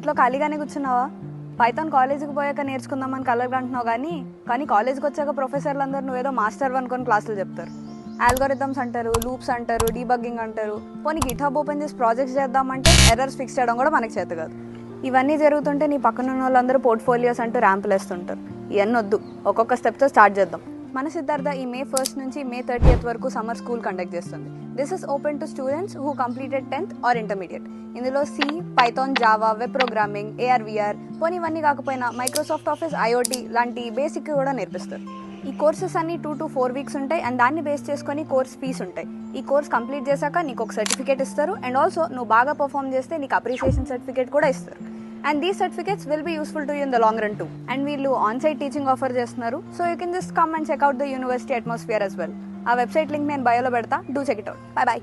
ఇంట్లో ఖాళీగానే కూర్చున్నావా? పైథాన్ కాలేజీకి పోయాక నేర్చుకుందామని కలర్ అంటున్నావు కానీ కాలేజ్కి వచ్చాక ప్రొఫెసర్లు అందరూ నువ్వేదో మాస్టర్ అనుకొని క్లాసులు చెప్తారు. ఆల్గోరిథమ్స్ అంటారు, లూప్స్ అంటారు, డీబగ్గింగ్ అంటారు. పోనీ గిట్హబ్ ఓపెన్ చేసి ప్రాజెక్ట్స్ చేద్దామంటే ఎర్రర్స్ ఫిక్స్ చేయడం కూడా మనకి చేత కాదు. ఇవన్నీ జరుగుతుంటే నీ పక్కన ఉన్న వాళ్ళందరూ పోర్ట్ఫోలియోస్ అంటూ ర్యాంపులు వేస్తుంటారు. ఇవన్నీ వద్దు, ఒక్కొక్క స్టెప్తో స్టార్ట్ చేద్దాం. మన సిద్ధార్థ ఈ May 1st నుంచి May 30th వరకు సమ్మర్ స్కూల్ కండక్ట్ చేస్తుంది. This is open to students who completed 10th or intermediate. ఇందులో C, Python, Java, web programming, AR/VR, పోనీ ఇవన్నీ కాకపోయినా మైక్రోసాఫ్ట్ ఆఫీస్, IoT లాంటి బేసిక్ కూడా నేర్పిస్తారు. ఈ కోర్సెస్ అన్ని 2 to 4 weeks ఉంటాయి అండ్ దాన్ని బేస్ చేసుకొని కోర్స్ ఫీస్ ఉంటాయి. ఈ కోర్స్ కంప్లీట్ చేశాక నీకు ఒక సర్టిఫికేట్ ఇస్తారు అండ్ ఆల్సో నువ్వు బాగా పర్ఫామ్ చేస్తే నీకు అప్రిసియేషన్ సర్టిఫికేట్ కూడా ఇస్తారు. And these certificates will be useful to you in the long run too. And we'll on-site teaching offer చేస్తున్నారు. So you can just come and check out the university atmosphere as well. ఆ website link నేను బయోలో పెడతా. Do check it out. Bye bye.